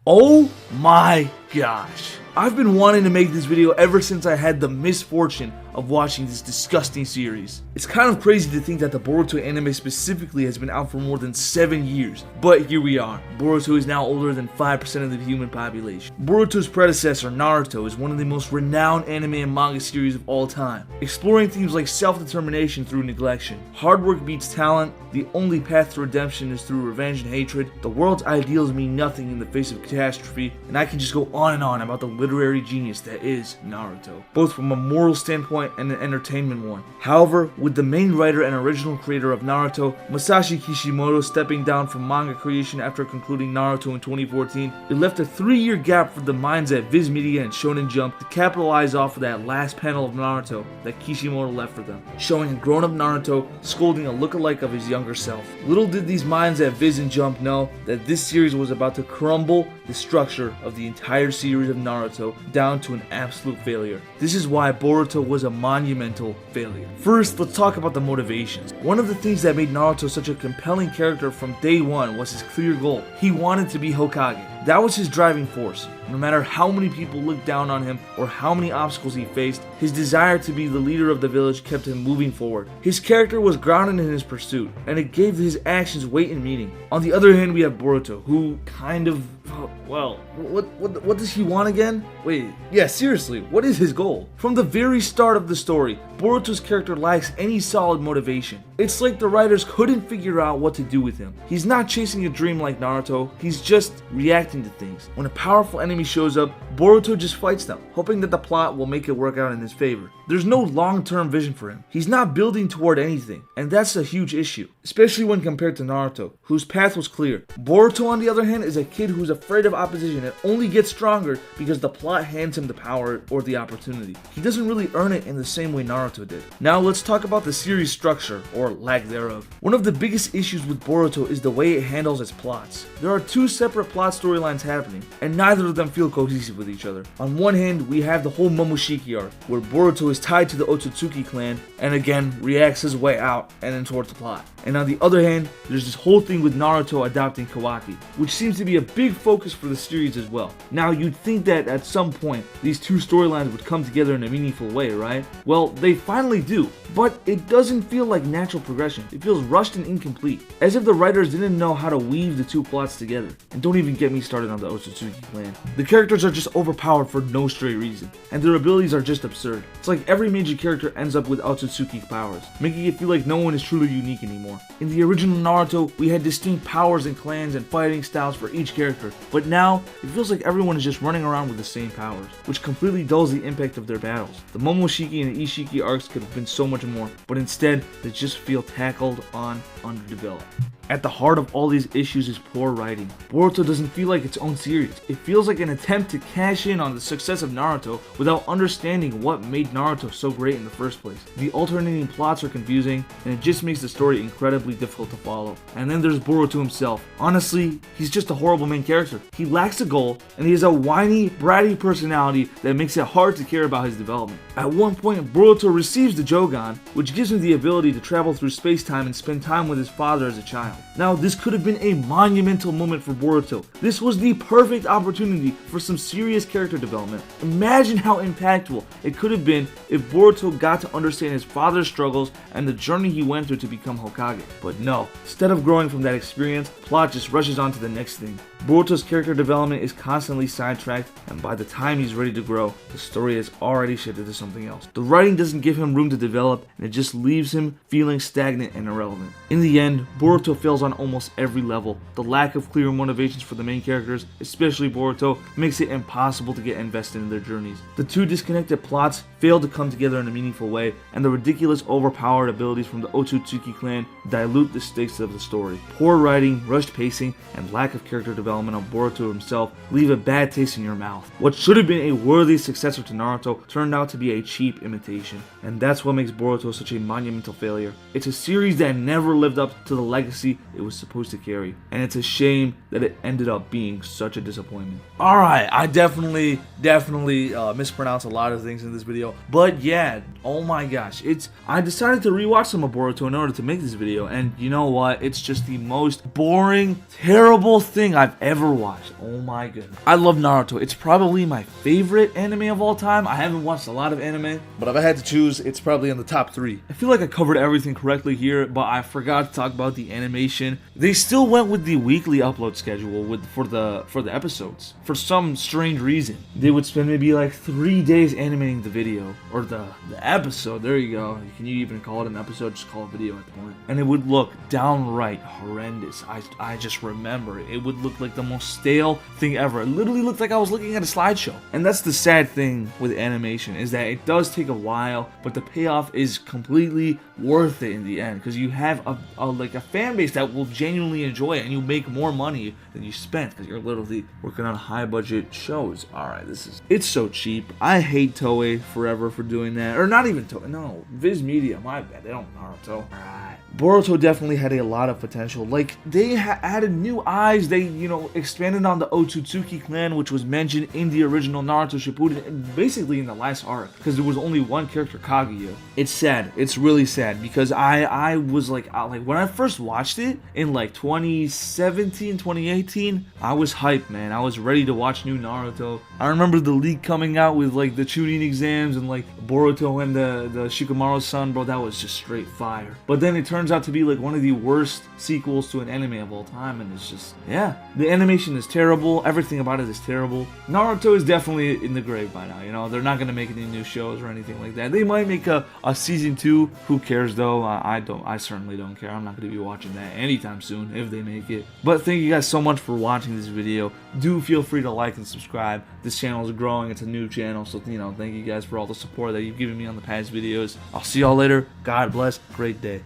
Oh my gosh. I've been wanting to make this video ever since I had the misfortune of watching this disgusting series. It's kind of crazy to think that the Boruto anime specifically has been out for more than 7 years, but here we are. Boruto is now older than 5% of the human population. Boruto's predecessor, Naruto, is one of the most renowned anime and manga series of all time, exploring themes like self-determination through neglection. Hard work beats talent, the only path to redemption is through revenge and hatred, the world's ideals mean nothing in the face of catastrophe, and I can just go on and on about the literary genius that is Naruto, both from a moral standpoint and an entertainment one. However, with the main writer and original creator of Naruto, Masashi Kishimoto, stepping down from manga creation after concluding Naruto in 2014, it left a 3-year gap for the minds at Viz Media and Shonen Jump to capitalize off of that last panel of Naruto that Kishimoto left for them, showing a grown-up Naruto scolding a lookalike of his younger self. Little did these minds at Viz and Jump know that this series was about to crumble the structure of the entire series of Naruto down to an absolute failure. This is why Boruto was a monumental failure. First, let's talk about the motivations. One of the things that made Naruto such a compelling character from day one was his clear goal. He wanted to be Hokage. That was his driving force. No matter how many people looked down on him or how many obstacles he faced, his desire to be the leader of the village kept him moving forward. His character was grounded in his pursuit, and it gave his actions weight and meaning. On the other hand, we have Boruto, who kind of, well, what does he want again? Wait, yeah, seriously, what is his goal? From the very start of the story, Boruto's character lacks any solid motivation. It's like the writers couldn't figure out what to do with him. He's not chasing a dream like Naruto, he's just reacting to things. When a powerful enemy shows up, Boruto just fights them, hoping that the plot will make it work out in his favor. There's no long-term vision for him. He's not building toward anything, and that's a huge issue, especially when compared to Naruto, whose path was clear. Boruto, on the other hand, is a kid who's afraid of opposition and only gets stronger because the plot hands him the power or the opportunity. He doesn't really earn it in the same way Naruto did. Now let's talk about the series structure, or lack thereof. One of the biggest issues with Boruto is the way it handles its plots. There are two separate plot storylines happening, and neither of them feel cohesive with each other. On one hand, we have the whole Momoshiki arc, where Boruto is tied to the Otsutsuki clan, and again, reacts his way out and then towards the plot. And on the other hand, there's this whole thing with Naruto adopting Kawaki, which seems to be a big focus for the series as well. Now, you'd think that at some point, these two storylines would come together in a meaningful way, right? Well, they finally do, but it doesn't feel like natural progression. It feels rushed and incomplete, as if the writers didn't know how to weave the two plots together. And don't even get me started on the Otsutsuki clan. The characters are just overpowered for no straight reason, and their abilities are just absurd. It's like every major character ends up with Otsutsuki powers, making it feel like no one is truly unique anymore. In the original Naruto, we had distinct powers and clans and fighting styles for each character, but now, it feels like everyone is just running around with the same powers, which completely dulls the impact of their battles. The Momoshiki and the Ishiki arcs could have been so much more, but instead, they just feel tackled on underdeveloped. At the heart of all these issues is poor writing. Boruto doesn't feel like its own series. It feels like an attempt to cash in on the success of Naruto without understanding what made Naruto so great in the first place. The alternating plots are confusing, and it just makes the story incredibly difficult to follow. And then there's Boruto himself. Honestly, he's just a horrible main character. He lacks a goal, and he has a whiny, bratty personality that makes it hard to care about his development. At one point, Boruto receives the Jogan, which gives him the ability to travel through space-time and spend time with his father as a child. Now, this could have been a monumental moment for Boruto. This was the perfect opportunity for some serious character development. Imagine how impactful it could have been if Boruto got to understand his father's struggles and the journey he went through to become Hokage. But no, instead of growing from that experience, plot just rushes on to the next thing. Boruto's character development is constantly sidetracked, and by the time he's ready to grow, the story has already shifted to something else. The writing doesn't give him room to develop, and it just leaves him feeling stagnant and irrelevant. In the end, Boruto fails on almost every level. The lack of clear motivations for the main characters, especially Boruto, makes it impossible to get invested in their journeys. The two disconnected plots fail to come together in a meaningful way, and the ridiculous overpowered abilities from the Otsutsuki clan dilute the stakes of the story. Poor writing, rushed pacing, and lack of character development on Boruto himself leave a bad taste in your mouth. What should have been a worthy successor to Naruto turned out to be a cheap imitation, and that's what makes Boruto such a monumental failure. It's a series that never lived up to the legacy it was supposed to carry, and it's a shame that it ended up being such a disappointment. Alright, I definitely mispronounced a lot of things in this video, but yeah, oh my gosh, I decided to rewatch some of Boruto in order to make this video, and you know what, it's just the most boring, terrible thing I've ever watched. Oh my goodness. I love Naruto. It's probably my favorite anime of all time. I haven't watched a lot of anime, but if I had to choose, it's probably in the top 3. I feel like I covered everything correctly here, but I forgot to talk about the animation. They still went with the weekly upload schedule for the episodes. For some strange reason, they would spend maybe like 3 days animating the video or the episode. There you go. Can you even call it an episode? Just call it video at the point. And it would look downright horrendous. I just remember it would look like the most stale thing ever. It literally looked like I was looking at a slideshow. And that's the sad thing with animation, is that it does take a while, but the payoff is completely worth it in the end, because you have a fan base that will genuinely enjoy it, and you make more money than you spent because you're literally working on high budget shows. Alright, it's so cheap. I hate Toei forever for doing that. Or not even Toei, no, Viz Media, my bad, they don't Naruto. Alright. Boruto definitely had a lot of potential. Like, they added new eyes, they, expanded on the Otsutsuki clan, which was mentioned in the original Naruto Shippuden, and basically in the last arc, because there was only one character, Kaguya. It's sad. It's really sad, because I was like when I first watched it in like 2017, 2018, I was hyped, man. I was ready to watch new Naruto. I remember the leak coming out with like the Chunin exams and like Boruto and the Shikamaru's son, bro. That was just straight fire. But then it turns out to be like one of the worst sequels to an anime of all time, and it's just, yeah, the animation is terrible, everything about it is terrible. Naruto is definitely in the grave by now. They're not gonna make any new shows or anything like that. They might make a season 2. Who cares though? I certainly don't care. I'm not gonna be watching that anytime soon if they make it. But thank you guys so much for watching this video. Do feel free to like and subscribe. This channel is growing. It's a new channel, so thank you guys for all the support that you've given me on the past videos. I'll see y'all later. God bless. Great day.